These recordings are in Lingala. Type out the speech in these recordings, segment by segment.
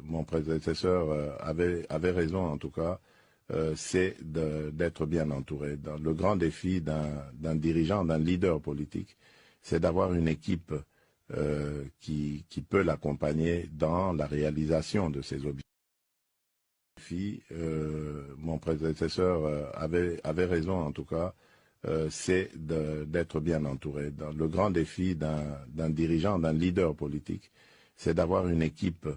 Mon prédécesseur avait raison en tout cas, c'est d'être bien entouré. Le grand défi d'un dirigeant, d'un leader politique, c'est d'avoir une équipe qui peut l'accompagner dans la réalisation de ses objectifs. Mon prédécesseur avait raison en tout cas, c'est d'être bien entouré. Le grand défi d'un dirigeant, d'un leader politique, c'est d'avoir une équipe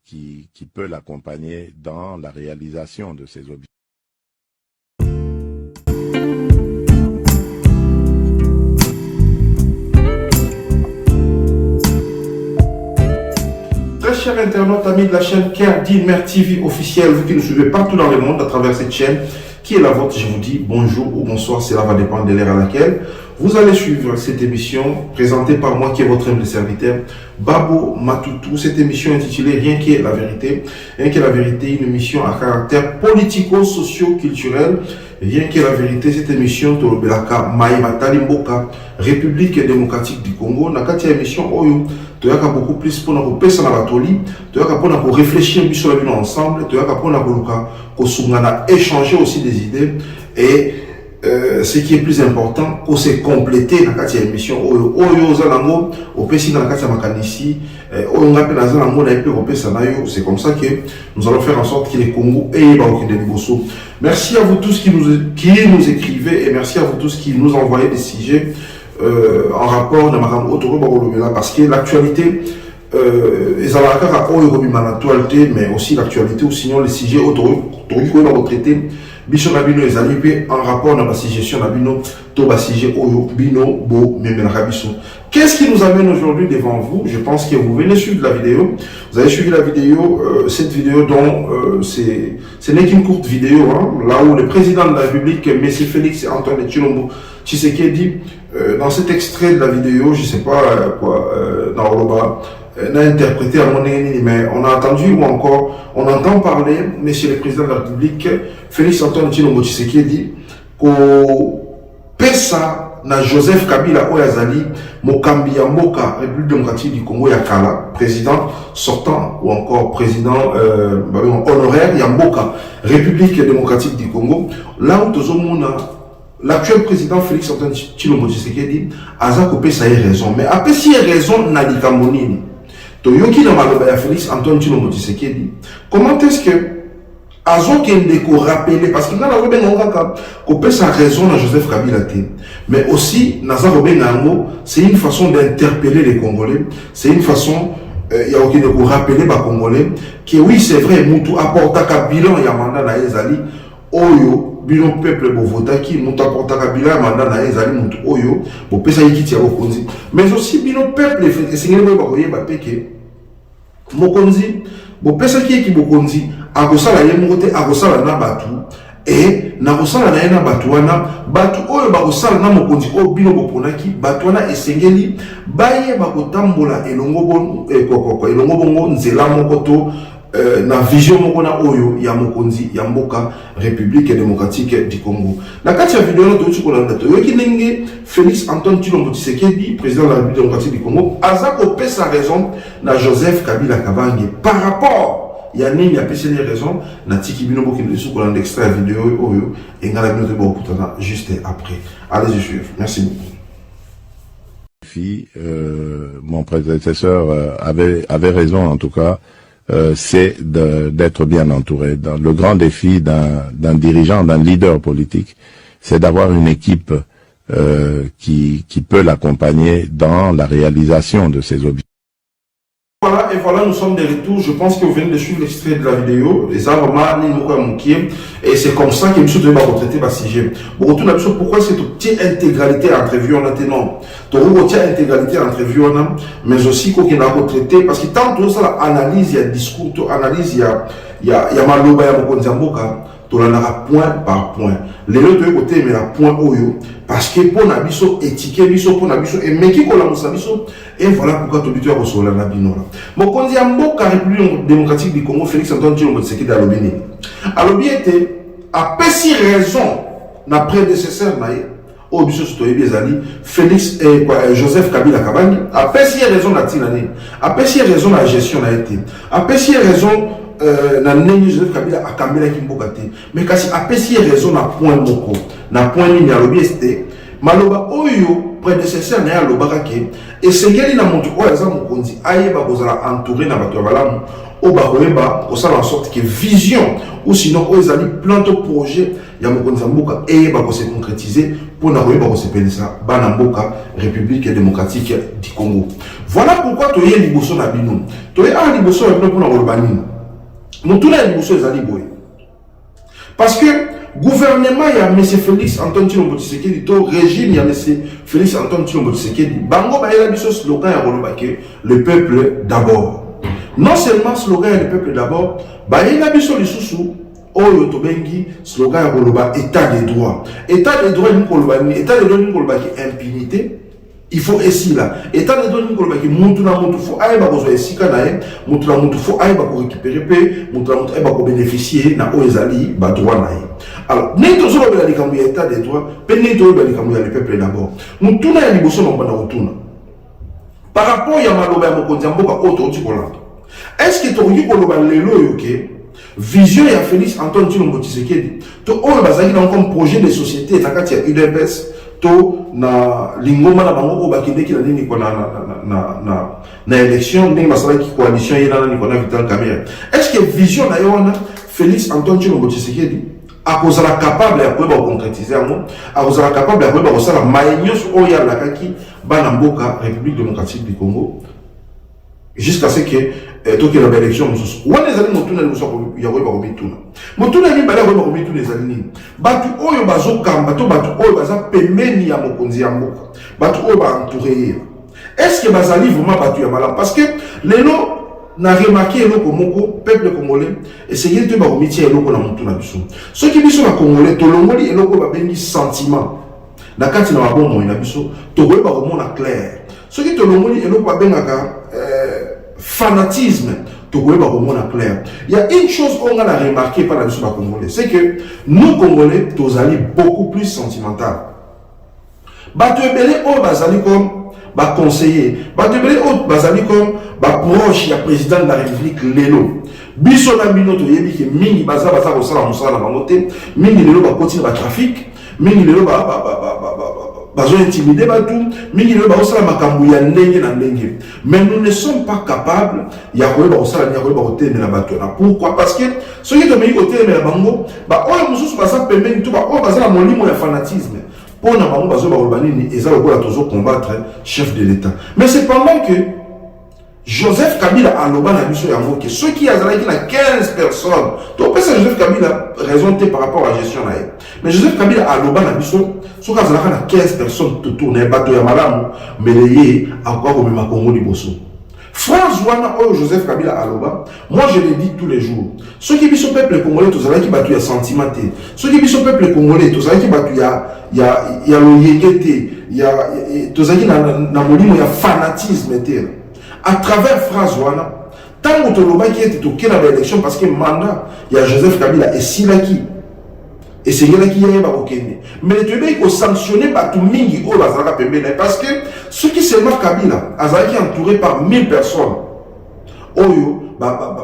qui peut l'accompagner dans la réalisation de ses objectifs. Très chers internautes, amis de la chaîne Kerdinmer TV officielle, vous qui nous suivez partout dans le monde à travers cette chaîne, qui est la vôtre, je vous dis bonjour ou bonsoir, cela va dépendre de l'ère à laquelle vous allez suivre cette émission présentée par moi qui est votre humble serviteur, Babo Matoutou. Cette émission intitulée Rien qu'est la vérité. Rien qu'est la vérité, une émission à caractère politico-socio-culturel. Rien qu'est la vérité, cette émission Tolobelaka Maïmatali Mboka, République démocratique du Congo. Nakati émission Oyo, toyaka beaucoup plus pour nous pesa na batoli, toyaka pour nous réfléchir sur la vie ensemble, toyaka pour nous échanger aussi des idées et ce qui est plus important, c'est compléter la carte émission. C'est comme ça que nous allons faire en sorte que les Congo aient des niveaux. Merci à vous tous qui nous écrivez et merci à vous tous qui nous envoyez des sujets en rapport de Madame Otoro Barolomela, parce que l'actualité mais aussi l'actualité ou sinon les sujets Otoro retraité Bicho Nabino est allié en rapport dans la gestion Nabino, Toba Sige Oyo, Bino, Bo, Memelabiso. Qu'est-ce qui nous amène aujourd'hui devant vous? Je pense que vous venez suivre la vidéo. Vous avez suivi la vidéo, cette vidéo dont ce n'est qu'une courte vidéo, hein, là où le président de la République, M. Félix Antoine Tshilombo Tshisekedi, dans cet extrait de la vidéo, je ne sais pas quoi, dans Oloba, n'a interprété à mon ennemi, mais on a entendu ou encore on entend parler, monsieur le président de la République, Félix Antoine Tshilombo Tshisekedi, qu'au pesa na Joseph Kabila Oyazali, Mokambi Mboka, République démocratique du Congo Yakala, président sortant ou encore président honoraire Yamboka, République démocratique du Congo, là où l'actuel président Félix Antoine Tshilombo Tshisekedi a pesa raison, mais après si raison n'a dit Camonini. Toyoki na maloba ya Félix Antoine Tshilombo Tshisekedi. Comment est-ce que Azo Kende ko rappeler, parce qu'il n'a pas sa raison à Joseph Kabila, mais aussi Naza Robengango, c'est une façon d'interpeller les Congolais, c'est une façon il y a aucun de rappeler les Congolais que oui c'est vrai Moutou apporta ka bilan ya mandat na ezali oyo bilan peuple bovotaki Moutou apporta ka bilan mandat na ezali Moutou oyo bo pesa yikiti ya bokonzi, mais aussi bilan peuple et singeli ba koyeba peke mokonzi bo pesa ki bokonzi akosala ye mokote akosala na batu et na kosala na ye na batu wana batu oyo bakosala na mokonzi oyo bino boponaki batu wana esengeli baye bakotambola elongo bongo nzela moko to na vision moko na oyo ya mokonzi ya mboka République démocratique du Congo. Na kati ya vidéo na tochi kolanda toyoki ndenge Félix Antoine Tshilombo Tshisekedi, président de la République démocratique du Congo, aza kopesa raison na Joseph Kabila Kabange par rapport ya nini apesa les raisons na tiki bino boki ndesu kolanda extrait vidéo oyo et ngala bino te bokutana juste après. Allez-y suivre. Merci beaucoup. Mon prédécesseur avait raison en tout cas, c'est d'être bien entouré. Le grand défi d'un dirigeant, d'un leader politique, c'est d'avoir une équipe qui peut l'accompagner dans la réalisation de ses objectifs. Voilà, et voilà, nous sommes de retour. Je pense que vous venez de suivre l'extrait de la vidéo. Les arbres, et c'est comme ça que M. Toba va retraiter le sujet. Bon, retour là, pourquoi cette petite intégralité entrevue en attendant? Toute intégralité entrevue en a, mais aussi qu'on a retraité, parce que tant que ça, analyse, il y a discours, analyse, il y a maloba, il y a mokonzamboka. Point par point. Les autres côtés, mais la point oyo. Parce que pour Nabiso, étiquette biso, pour Nabiso, et meki kola musabiso, et voilà pourquoi tu habitues à recevoir la Nabino. Mon candidat Mboka République démocratique du Congo, Félix Antoine Tshilombo Tshisekedi à l'Obéni. À l'Obéni était, à pessi raison, na prédécesseur naïe, au biso sotoyebi ezali Félix Joseph Kabila Kabangi a pesé raison na tinane a pesé raison na gestion na été a pesé raison na neni Joseph Kabila akambela kimboka te mais kasi a pesé raison na point moko na point ni ya lobi este maloba oyo prédécesseur na ya lobaka ke esengeli na moto oyo aza mokonzi ayeba kozala entouré na bato ya balamu o bakoyeba kosala en sorte que vision ou sinon oyo ezali plan de projet ya mokonzi ya mboka eyeba kose concrétiser mpona koyeba kosepelisa bana mboka république démocratique du Congo. Voilà pourquoi toye liboso na bino toye a liboso na bino mpona koloba nini motuna ya liboso ezali boye parce que gouvernement ya M. Félix Antoine Tshilombo Tshisekedi to régime ya M. Félix Antoine Tshilombo Tshisekedi bango bayela biso slogan ya koloba ke le peuple d'abord. Non seulement slogan ya le peuple d'abord, bayela biso lisusu oyo tobengi slogan ya koloba état de droit. État de droit ni koloba ni état de droit ni koloba ki impunité. Il faut essayer là. État de droit ni koloba ki mutu na mutu fo ayeba ko zo esika na ye, mutu na mutu fo ayeba ko récupérer pe, mutu na mutu ayeba ko bénéficier na oyo ezali ba droit na ye. Alors, ni to zo ba la likambo ya état de droit, pe ni to ba likambo ya le peuple d'abord. Mutu na ya liboso na banda kotuna. Par rapport ya maloba ya mokonzi mboka oto tikolanda. Est-ce que tu as koloba lelo yoke vision ya Félix Antoine Tshilombo Tshisekedi to oyo bazaki na comme projet de société na kati ya UDPS to na lingoma na bango ko bakendeki na nini ko na élection ndenge basalaki coalition yena na Nicolas Vital Kamerhe. Est-ce que vision na yona Félix Antoine Tshilombo Tshisekedi akozala capable ya koyeba concrétiser yango akozala capable ya koyeba kosala mayenyo oyo ya lakaki bana mboka République démocratique du Congo jusqu'à ce que toki na élection mususu wana ezali motuna liboso ya koyeba komituna motuna ni bala koyeba komituna ezali nini batu oyo bazokamba to batu oyo baza pembeni ya mokonzi ya mboka batu oyo baentouré est-ce que bazali vraiment batu ya malamu parce que lelo na remarqué eloko moko peuple congolais essayer de bakomitia eloko na motuna biso soki biso na congolais tolongoli eloko babengi sentiment na kati na mabomo na biso tokoyeba komona clair soki tolongoli eloko babengaka fanatisme, tu peux pas comprendre clair. Il y a une chose qu'on a remarqué par la mission congolais, c'est que nous Congolais, nous allons beaucoup plus sentimental. Batubele au bazali comme ba conseiller, batubele au bazali comme ba proche ya président de la République lelo. Biso na bino to yebi ke mingi baza ko sala musala na moté, mingi lelo ba continue ba trafic, mingi lelo bazo intimider batu mingi lelo ba makambu ya ndenge na ndenge mais nous ne sommes pas capables ya koyeba kosala ya koyeba kotemela batu na pourquoi parce que ceux qui tomeyi kotemela bango ba oyo mususu baza pembeni to ba oyo baza na molimo ya fanatisme pona bango bazo ba kolba nini eza lokola tozo combattre chef de l'état mais cependant que Joseph Kabila aloba na biso yango ke ceux qui azalaki na 15 personnes to pesa Joseph Kabila raison par rapport à la gestion na ye mais Joseph Kabila aloba na biso soki azalaka na 15 personnes to tourner bato ya malamu mele ye akoka komema Congo liboso phrase wana oyo Joseph Kabila aloba moi je le dis tous les jours soki biso peuple congolais tozalaki bato ya sentiment te soki biso peuple congolais tozalaki bato ya loyenge te ya tozalaki na molimo ya fanatisme te à travers phrase wana tant que tu qui était toqué dans l'élection parce que mandat il y a Joseph Kabila et Silaki et c'est là qui y a pas okene mais tu dois que sanctionner par tout mingi au bazaka pembeni parce que ceux qui seulement Kabila azaki entouré par 1000 personnes oyo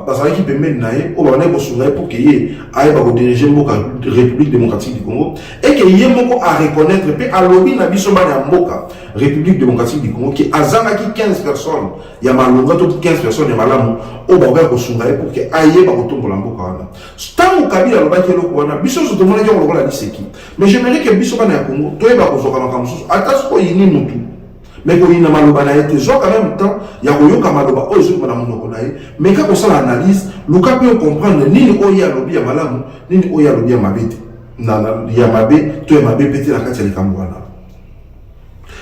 bazaki pembeni nae o bana ko sunga pour que ye aille ba diriger mboka République démocratique du Congo et que ye moko à reconnaître pe à lobby na biso bana mboka République démocratique du Congo qui azangaki 15 personnes ya malonga to 15 personnes ya malamu o ba ko sunga pour que aille ba kotombola mboka wana tango Kabila lobaki eloko wana biso so tomona ki lokola diseki mais j'aimerais que biso bana ya Congo to eba ko zoka makambo atas ko yini mutu mais quand il y a maloba na été en même temps il y a yoka maloba o zo na monoko na ye mais quand on sala analyse le cas peut comprendre nini o ya lobi ya malamu nini o ya lobi ya mabete na ya mabe to ya mabe pété la kati ya likambo wana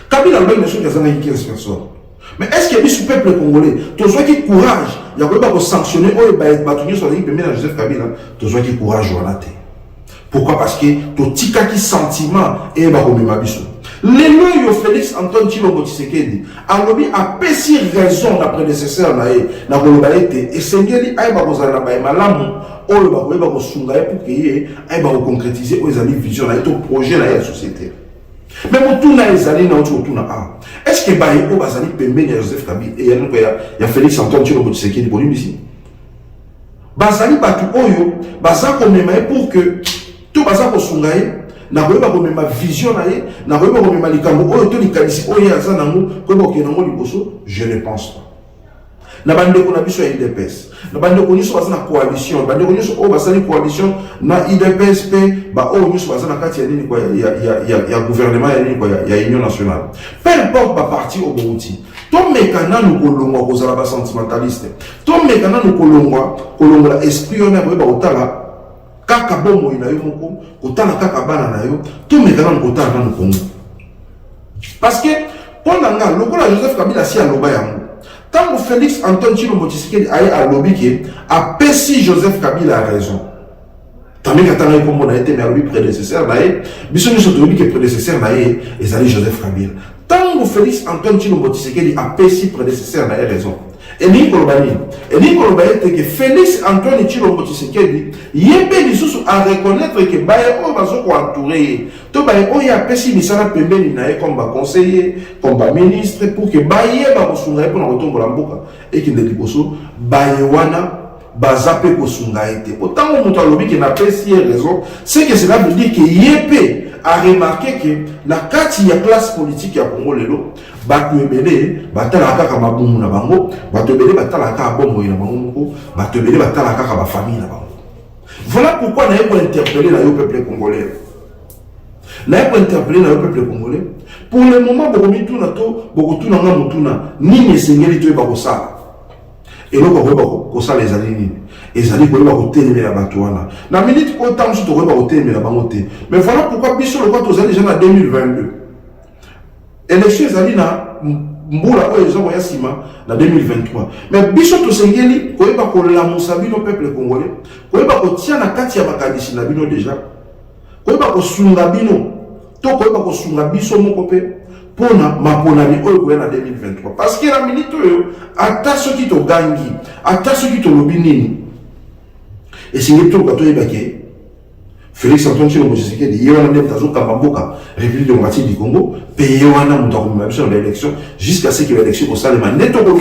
Kabila lobi na so ka zana 15 personnes mais est-ce que biso peuple congolais to zo ki courage ya ko ba ko sanctionner o ba batunyo so li pemena Joseph Kabila to zo ki courage wana te pourquoi parce que to tika ki sentiment e ba ko mema biso les yo Félix Antoine Tshilombo Tshisekedi alobi a pesi raison na prédécesseur na ye na koloba ete esengeli ayeba kozala na baye malamu oyo bakoyeba kosunga ye pour que ye ayeba koconcrétiser oyo ezali vision na ye to projet na ye ya société Mais Motuna ezali na Motuna a. Est-ce que Baïko Bazali Pembe ya Joseph Kabila et il y a Félix Antoine Tshilombo Tshisekedi pour lui ici. Bazali Batu Oyo, Bazako Memae pour que tout Bazako Sungaye, na koyeba komema vision na ye, na koyeba komema likambo oyo to likanisi oyo aza nango koyeba okenango liboso, je ne pense pas. Na bandeko na biso ya IDPS, na bandeko nyonso baza na coalition, bandeko nyonso oyo basali coalition na IDPS pe ba oyo nyonso baza na kati ya nini kwa ya gouvernement ya nini kwa ya union nationale. Peu importe ba parti au bouti. To mekana nous kolongwa kozala ba sentimentaliste. To mekana nous kolongwa esprit on a koyeba otala kaka bomo ina yo moko kotala kaka bana na yo to mekana kotala na Congo. Parce que pendant nga lokola Joseph Kabila si aloba yango tant que Félix Antoine Tshilombo Tshisekedi aye alobi ke a pesi Joseph Kabila a raison. Tamé katanga ko mona été mais alobi prédécesseur nae biso ni sotobi ke prédécesseur nae ezali Joseph Kabila. Tant que Félix Antoine Tshilombo Tshisekedi a pesi prédécesseur nae raison. Et ni kolobani était que Félix Antoine Tshilombo Tshisekedi yebe lisusu a reconnaître que baye o bazo ko entourer to baye o ya pesi misala pembeni na comme ba conseiller comme ba ministre pour que baye ba kosunga pour na kotombola mboka et que ndeli boso baye wana bazape kosunga ete autant on muto alobi que na pesi raison c'est que cela veut dire que yebe a remarqué que la kati ya classe politique ya Congo lelo batu ebele batala kaka mabumu na bango batu ebele batala kaka bombo na bango moko batu ebele batala kaka ba famille na bango. Voilà pourquoi na yebo interpeller na yo peuple congolais. Na yebo interpeller na yo peuple congolais. Pour le moment beaucoup tuna nga mutuna nini esengeli to ba kosala. Eloko ko kosala ezali nini? Ezali ko ba kotelemela batu wana. Na minute ko tam so to ko ba kotelemela bango te. Mais voilà pourquoi biso le quand ozali déjà en 2022. Élection ezali na mbula oyo ezo ya sima na 2023. Mais biso to sengeli ko ba ko la musabino peuple congolais. Ko ba ko tia na kati ya bakadisi na bino déjà. Ko ba ko sunga bino. To ko ba ko sunga biso moko pe pona maponani oyo ko na 2023. Parce que la minute oyo ata soki to gangi, ata soki to lobinini. Et c'est tout le bateau évacué. Félix Antoine Tshilombo Tshisekedi, il y a un état Kambamboka, République démocratique du Congo, payé un an de l'élection, jusqu'à ce que l'élection au Salema n'est pas au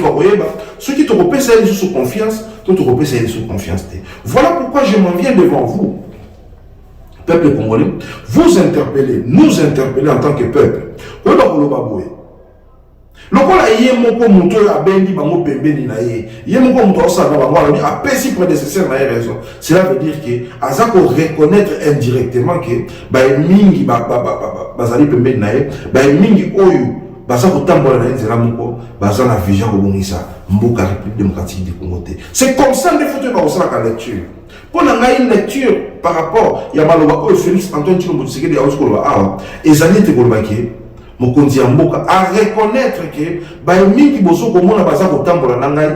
ceux qui te repèsent sous confiance, tout te repèsent sous confiance. Voilà pourquoi je m'en viens devant vous, peuple congolais, vous interpeller, nous interpeller en tant que peuple. Lokola yé moko muto abendi bango pembeni na yé moko muto osana bango alobi apesi prédécesseur na raison. Cela veut dire que azako reconnaître indirectement que ba mingi bazali pembeni na yé ba mingi oyo bazako tambola na nzela moko bazana vision ko bongisa mboka République démocratique du Congo. C'est comme ça les photos ba osala ka lecture. Pour une lecture par rapport ya maloba oyo Félix Antoine Tshilombo Tshisekedi a osukoloba awa ezali te koloba ke mokonzi ya mboka a reconnaître que ba mingi boso komona baza kotambola na ngai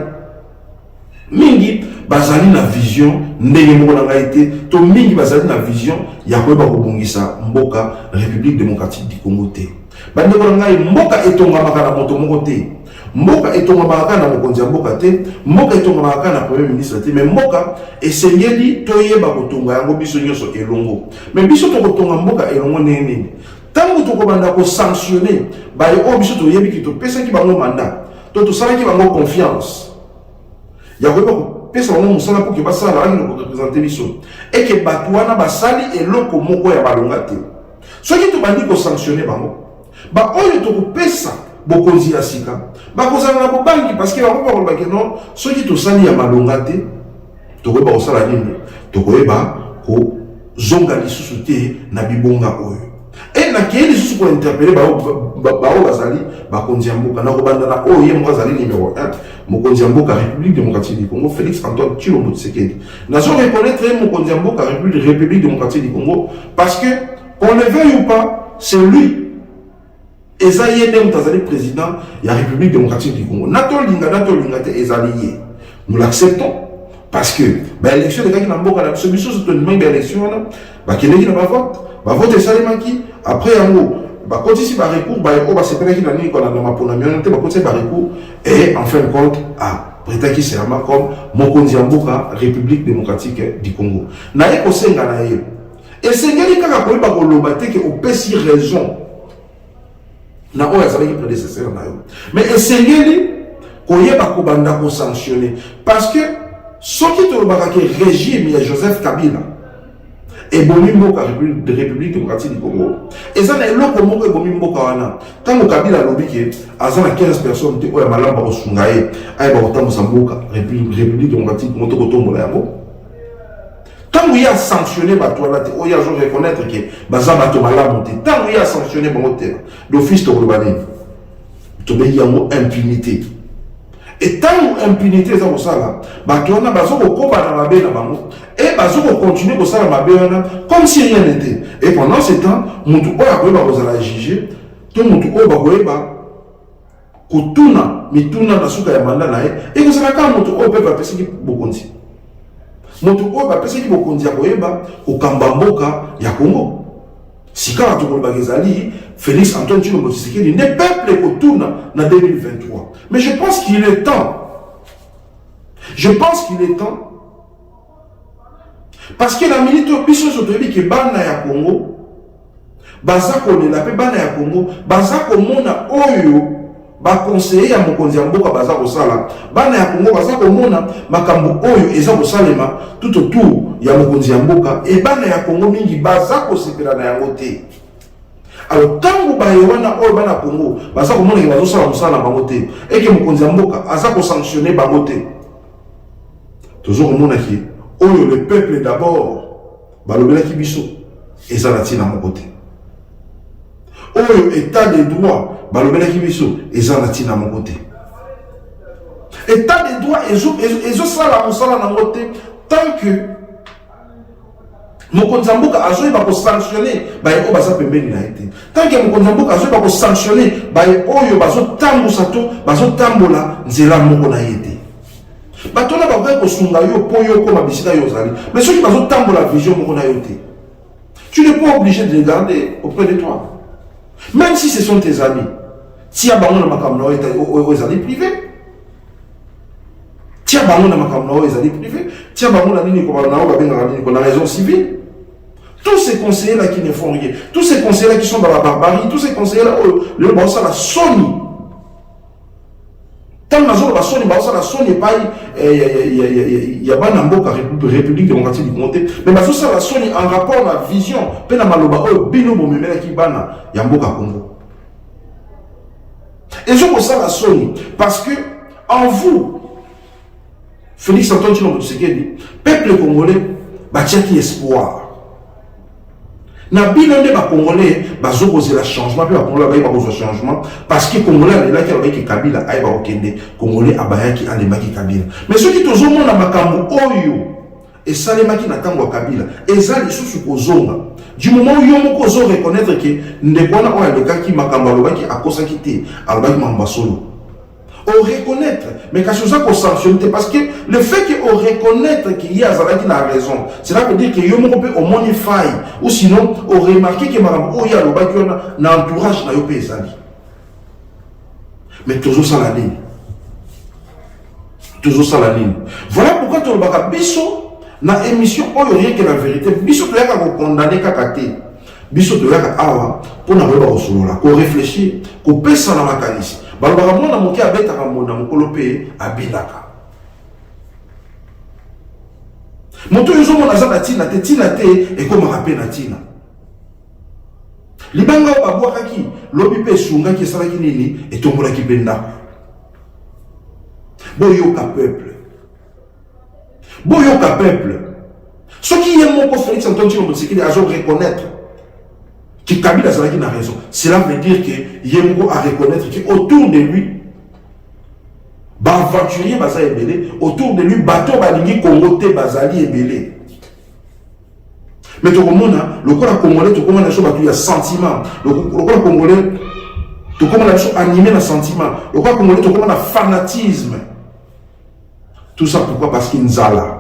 mingi bazali na vision ndenge moko na ngai te to mingi bazali na vision ya koyeba kobongisa mboka République démocratique du Congo te bandeko na ngai mboka etongamaka na moto moko te mboka etongamaka na mokonzi ya mboka te mboka etongamaka na premier ministre te mais mboka esengeli toyeba kotonga yango biso nyonso elongo mais biso tokotonga mboka elongo nini. Tant que tu as sanctionné, tu as bango mandat, tu as bango confiance. Il y a personne qui pour que ça représenter biso et que batouana basali et loko moko ya balongate. Ceux qui te bandit ko sanctionner bango. Ba oyo to pesa bokonzi asika. Ba kozana na bobangi parce que ba ko ba que non, ceux qui te sali ya balongate, to ko ba osala nini? To ko eba ko zonga lisusu te na bibonga oyo. Et na kieli susu pour interpeller bao bazali bakonzi ya mboka na kobanda na oyo mo bazali numéro 1 mokonzi ya mboka République démocratique du Congo Félix Antoine Tshilombo Tshisekedi. Nation reconnaître mokonzi ya mboka République démocratique du Congo parce que qu'on le veuille ou pas c'est lui Ezaïe Mutazali président de la République démocratique du Congo. Nato linga te Ezaïe. Nous l'acceptons parce que l'élection de gars qui n'a pas la solution c'est une élection là qui n'a pas vote vote salimaki après en haut quand ici par recours c'est pas qui n'a ni qu'on a dans ma pour la mienne par recours et en fin de compte prétend qui c'est comme Mokonzi Mboka République démocratique du Congo na eko senga na ye et sengeli kaka ko ba ko lobate que au pesi raison na oyo azalaki prédécesseur na yo mais esengeli koyeba kobanda kosanctionner parce que soki tolobaka ke régime ya Joseph Kabila ebomi mboka République démocratique du Congo eza na eloko moko ebomi mboka wana ntango Kabila alobi ke aza na 15 personnes te oyo malamu bakosunga ye ayeba kotambusa mboka République démocratique moto kotombola yango ntango ye asanctionne bato wana te oyo azo reconnaître ke baza bato malamu te ntango ye asanctionne bango te d'office tokoloba nini tobengi yango impunité et tant impunité eza kosala bato wana bazokokoba na mabe na bango et bazokocontinue kosala mabe wana comme si rien n'était et pendant ce temps mutu oyo akoyeba kozala juge to mutu oyo bakoyeba kotuna mituna na suka ya manda na ye ekozala kaka mutu oyo mpe bapesaki bokonzi mutu oyo bapesaki bokonzi ya koyeba kokamba mboka ya Congo sika bato kolobaka ezali Félix Antoine Tshilombo Tshisekedi ne peuple kotuna na 2023 mais je pense qu'il est temps parce que la minute biso sotoyebi ke bana ya Congo baza kolela pe bana ya Congo baza komona oyo baconseiller ya mokonzi ya mboka baza kosala bana ya Congo baza komona makambo oyo eza kosalema tout autour ya mokonzi ya mboka e bana ya Congo mingi baza kosepela na yango te alors tango bayewana oyo bana Congo baza komona ke bazosala mosala na bango te eke mokonzi ya mboka aza kosanctionner bango te tozo komona ki oyo le peuple d'abord balobelaki biso eza na ntina moko te oyo état de droit balobelaki biso eza na ntina moko te état de droit ezosala mosala nango te tant que mokonzi ya mboka azoyeba kosanctionne baye oyo baza pembeni na ye te tant que mokonzi ya mboka azoyeba kosanctionne baye oyo bazotambusa to bazotambola nzela moko na ye te bato wana bakoki kosunga yo mpo yo okoma bisika yo ozali mais soki bazotambola vision moko na yo te tu n'es pas obligé de regarder auprès de toi même si ce sont tes amis tia bango na makambo na oyo ezali privé tia bango na makambo na oyo ezali privé tia bango na nini kobala na oyo babengaka nini na raison civile. Tous ces conseillers-là qui ne font rien, tous ces conseillers-là qui sont dans la barbarie, tous ces conseillers-là, le bon ça la Sony. Tant que la Sony, la Sony pas il y a pas n'importe République démocratique du Congo, mais parce que ça la Sony en rapport à la vision, pena maloba oh bino bomemela qui bana yamboka Congo. Et je pense ça la Sony parce que en vous, Félix Antoine Tshilombo Tshisekedi, peuple congolais, batiaki espoir. Na bilonde ba congolais bazokoze la changement pe ba congolais ba kozo changement parce que congolais là qui avec Kabila ay ba okende congolais abayaki alemaki Kabila mais ceux qui tozo mona makambo oyo et salemaki na tango Kabila ezali susu kozonga du moment où yo moko zo reconnaître que ndekona o alekaki makambo alobaki akosaki te alobaki mamba solo on reconnaître mais quand chose qu'on sanctionne parce que le fait qu'on reconnaître qu'il y a qui a raison cela veut dire que yo moko peut au moins faille ou sinon on remarque que madame oh ya loba qui on a entourage na yo pesali mais toujours ça la ligne voilà pourquoi tu le biso na émission oh rien que la vérité biso to yaka ko condamner kakate biso to yaka awa pour na roba osolola ko réfléchir ko pesa na makanisi balobaka mwana moke abetaka mona mokolo mpe abelaka moto ezomona aza na ntina te ekomaka mpe na ntina libanga oyo babwakaki lobi mpe esungaki esalaki nini etombolaki mpe ndako boyoka peuple soki ye moko Félix Antoine Tshilombo Tshisekedi azo reconnaître que Kabila Zalaki n'a raison. Cela veut dire que Yemgo a reconnaître qu'autour de lui, aventurier Baza Ebele, autour de lui, bateau Balingi Kongote Bazali Ebele. Mais tout le monde, le corps congolais, tout le monde a un sentiment. Le corps congolais, tout le monde a animé un sentiment. Le corps congolais, tout le monde a un fanatisme. Tout ça pourquoi? Parce qu'il nous a là.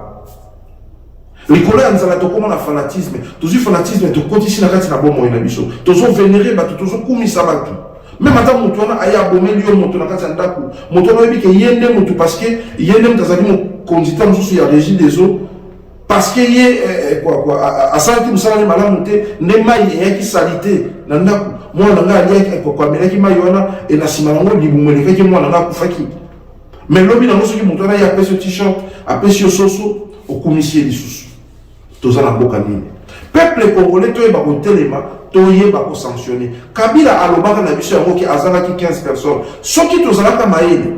Les collègues ont un fanatisme. Tous les fanatisme, tout côté ici, na bon moyen biso. Tous ont vénéré, tous ont commis ça batu. Même attends, mon toit a abomé lui, mon toit na ndaku. Mon toit a dit que yende mon parce que yende tazali mon conducteur nous sur la régie des eaux parce que yé quoi à ça qui nous sala les malades monter ne maille et qui salité ndako mwana nga aliaki kwamelaki mai wana e na nsima nango libumwelekaki mwana nga akufaki mais lobi nango soki moto wana ye apesi yo t-shirt apesi yo soso okumisi ye lisusu toza na mboka nini peuple congolais toyeba kotelema toyeba kosanctionne Kabila alobaka na biso yango ki azalaki 15 personnes soki tozalaka mayele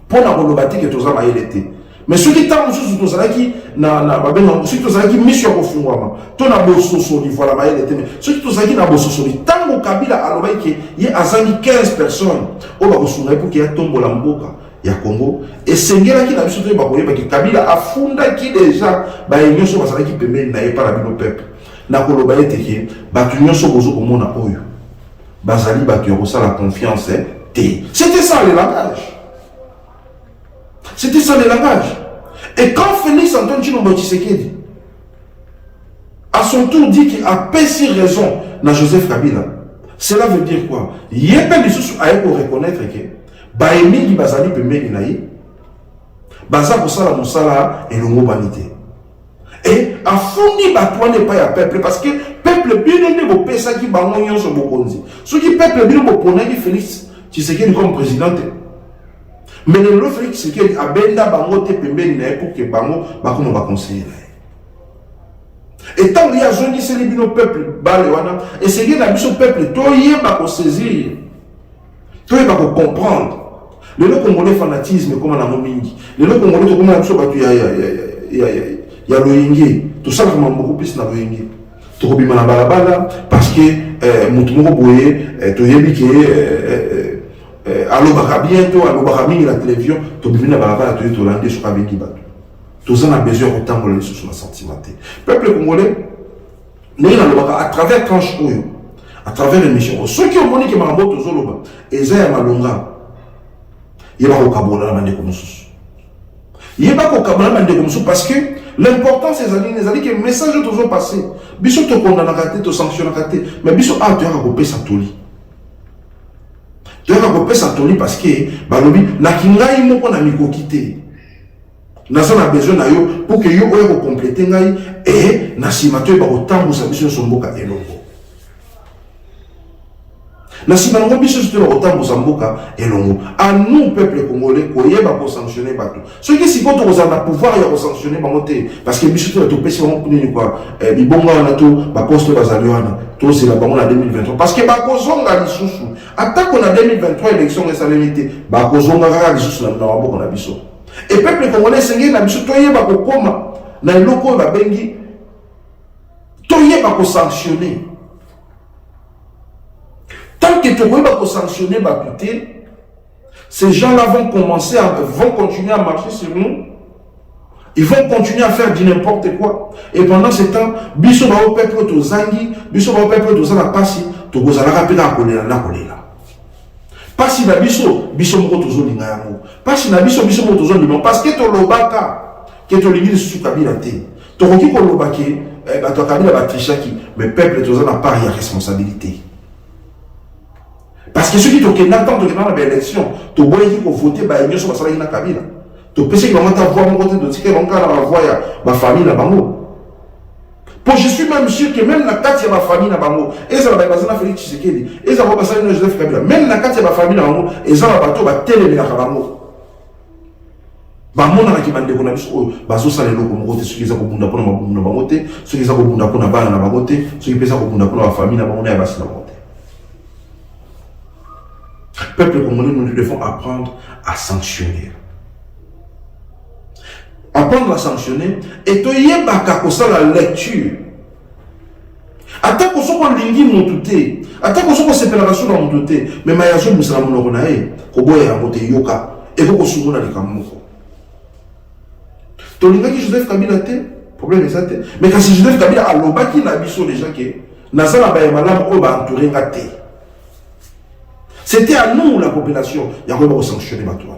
mpona koloba te ke toza mayele te mais soki ntango mosusu tozalaki na babenga soki tozalaki miso ya kofungwama to na bososoli voilà mayele te mais soki tozalaki na bososoli ntango Kabila alobaki ke ye azangi 15 personnes oyo bakosunga ye mpo ke atombola mboka ya Congo esengelaki na biso toyeba koyebaki Kabila afundaki deja baye nyonso bazalaki pembeni na ye mpa na bino peuple na koloba ete ke bato nyonso bozo komona oyo bazali bato ya kosala confiance te. C'était ça le langage. C'était ça le langage. Et quand Félix Antoine Tshilombo Tshisekedi à son tour dit qu'il a péci raison dans Joseph Kabila, cela veut dire quoi? Yépe lisusu aye ko reconnaître que baemingi bazali pembeni na ye baza kosala mosala elongo banité et afundi bato n'est pas ya peuple parce que peuple bino nde bopesaki bango nyonso bokonzi soki peuple bino boponaki Félix Tshisekedi comme président mais le Félix Tshisekedi abenda bango te pembeni na ye pour que bango bakoma baconseiller na ye et tant qu'il y a zongi seli bino peuple bale wana et c'est que na biso peuple toyeba ko saisir toyeba ko comprendre le Congolais fanatisme comme na momingi le Congolais to comme na biso batu ya loyenge tout ça vraiment beaucoup plus na loyenge to kobima na balabala parce que mutu moko boye toyebi ke alobaka bientôt alobaka mingi la télévision to bimina balabala to yetolande so kabiki bato toza na besoin de temps pour les sous la sentimenté peuple congolais n'est alobaka à travers tranche oyo à travers l'émission ceux qui ont monique mambo tozoloba eza ya malonga yeba ko kabola na ndeko mususu yeba ko kabola na ndeko mususu parce que l'important c'est que le message toujours passé biso to condamna raté to sanctionne raté mais biso a tu as ko pesa toli tu as ko pesa toli parce que balobi na kingai moko na mikokité naza na besoin na yo pour que yo oyo ko compléter ngai et na sima to ba ko tambusa biso so mboka elongo na sima ngo biso to ba ko tambusa mboka elongo à nous peuple congolais ko yeba ko sanctionner bato ceux qui si ko to za na pouvoir ya ko sanctionner bango te parce que biso to pesi bango kunini quoi bibonga wana to ba poste bazali wana to c'est la bango na 2023 parce que ba ko zonga lisusu attaque na 2023 élection resalemité ba ko zonga kaka lisusu na maboko na biso et peuple congolais sengi na biso toyeba ko koma na eloko ba bengi toyeba ko sanctionner tant que toyeba ko sanctionner ba touté ces gens-là vont continuer à marcher sur nous. Ils vont continuer à faire du n'importe quoi. Et pendant ce temps, biso ba au peuple to zangi, biso ba au peuple to zana pasi, to gozala rapida kolela na kolela. Pasi na biso moko to zolinga yango. Pasi na biso moko to zolinga parce que to lobaka, que to lingi sous Kabila te. To koki ko lobake, ba to Kabila ba trichaki, mais peuple to zana part ya responsabilité. Parce que ceux qui te n'attendent que dans l'élection, tu vois qu'ils vont voter, bah ils ne sont pas salariés na Kabila. Tu penses qu'ils vont avoir mon côté de ticket, donc là on va voir ma famille na bango. Pour je suis même sûr que même la carte de ma famille na bango, et ça va passer na Félix Tshisekedi, et ça va passer na Joseph Kabila, même la carte de ma famille na bango, et ça va bateau va télé na bango. Ba mona na kibande ko na biso bazo sala loko mo côté ceux qui za ko bunda pona mabunda bango te, ceux qui za ko bunda pona bana na bango te, ceux qui pesa ko bunda pona famille na bango na basi na bango. Peuple congolais, nous devons apprendre à sanctionner. Apprendre à sanctionner et te yebaka ko la lecture. Ata ko soko lingi motuté, ata ko soko séparation dans motuté, mais mayazo musala monoko na e, ko boya moté yoka et ko sunguna likamoko. To linga ki Joseph Kabila te, problème est ça te. Mais quand Joseph Kabila a lobaki na biso déjà que nazala ba malam o ba entouré ngate. C'était à nous, la population, il y a vraiment sanctionné Batouane.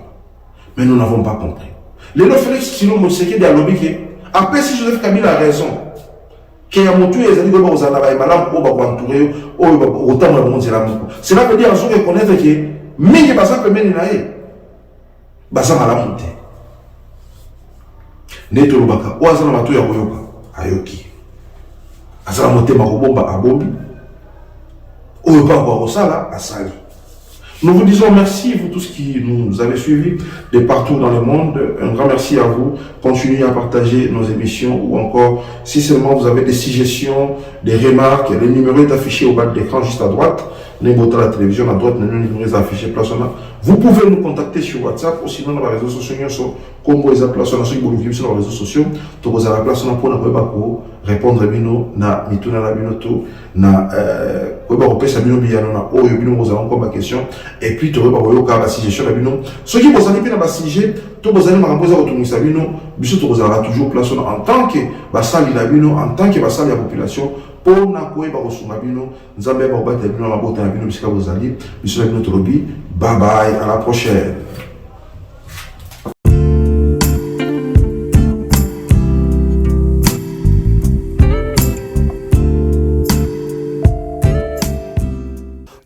Mais nous n'avons pas compris. Les noms Félix Tshilombo Tshisekedi a lobby que, après si Joseph Kabila a raison, qu'il y a mon tour, ils ont dit que vous en avez malade, vous allez entourer, autant de monde, cela veut dire, on reconnaître que, mais il n'y a pas ça que mener naïe. Basa malamonte. Neto Lubaka, ou azana matu ya koyoka, ayoki. Azana mote makobomba abombi. Ou pas encore ça là, à Sali. Nous vous disons merci, vous tous qui nous avez suivis de partout dans le monde. Un grand merci à vous. Continuez à partager nos émissions ou encore, si seulement vous avez des suggestions, des remarques, le numéro est affiché au bas de l'écran juste à droite. N'importe la télévision à droite, le numéro est affiché place on a. Vous pouvez nous contacter sur WhatsApp ou sinon dans les réseaux sociaux. Comme vous avez place on a sur les réseaux sociaux. Donc vous avez place on a pour répondre à bino na mituna na bino to na repesa bino biyano na oyo bino vous avez encore ma question et puis tu vas voir la suggestion na bino ceux qui vous avez bien na sujet to vous allez m'emposer autonomisa bino biso to vous aura toujours place en tant que basali na bino en tant que basali la population pour na koyeba kosunga bino nzambe ba obata bino na bota na bino bisika vous allez biso na bino to lobi bye bye à la prochaine.